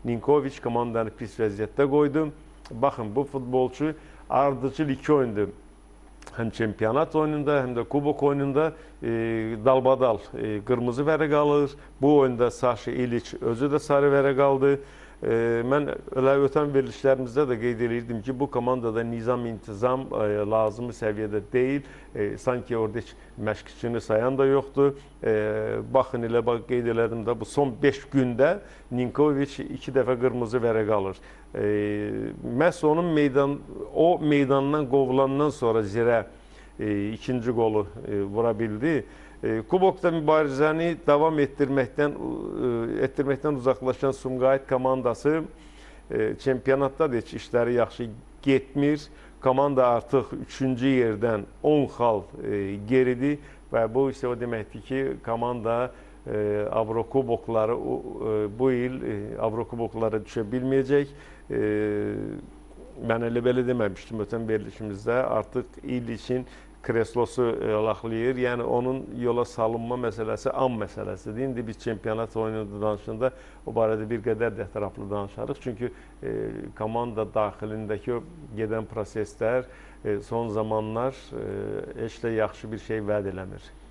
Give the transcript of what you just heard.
Ninkoviç komandanı pis vəziyyətdə qoydu. Baxın, bu futbolçu ardıcıl 2 oyundur. Hem çempionat oyununda hem de kubok oyununda dalbadal kırmızı vərəq alır. Bu oyunda Saşa İliç özü də sarı vərəq aldı. Mən ötən verilişlərimizdə də qeyd edirdim ki, bu komandada nizam, intizam lazımı səviyyədə deyil. Sanki orada heç məşqçini sayan da yoxdur. Baxın, elə qeyd elədim də, bu son 5 gündə Ninkoviç 2 dəfə qırmızı vərəq alır. Məhz onun meydandan qovulandan sonra Zirə ikinci qolu vura bildi. Kubokda mübarizəni davam etdirməkdən uzaqlaşan Sumqayıt komandası çempionatda da heç işləri yaxşı getmir. Komanda artıq 3-cü yerdən 10 xal geridir və bu isə o deməkdir ki, komanda Avrokubokları bu il Avrokuboklara düşə bilməyəcək. Mən elə belə deməmişdim ötən verilişimizdə. Artıq İliçin kreslosu laxlayır. Yəni onun yola salınma məsələsi an məsələsidir. İndi biz çempionat oyunu danışında o barədə bir qədər də ətraflı danışarıq. Çünki komanda daxilindəki o gedən proseslər son zamanlar heç də yaxşı bir şey vəd eləmir.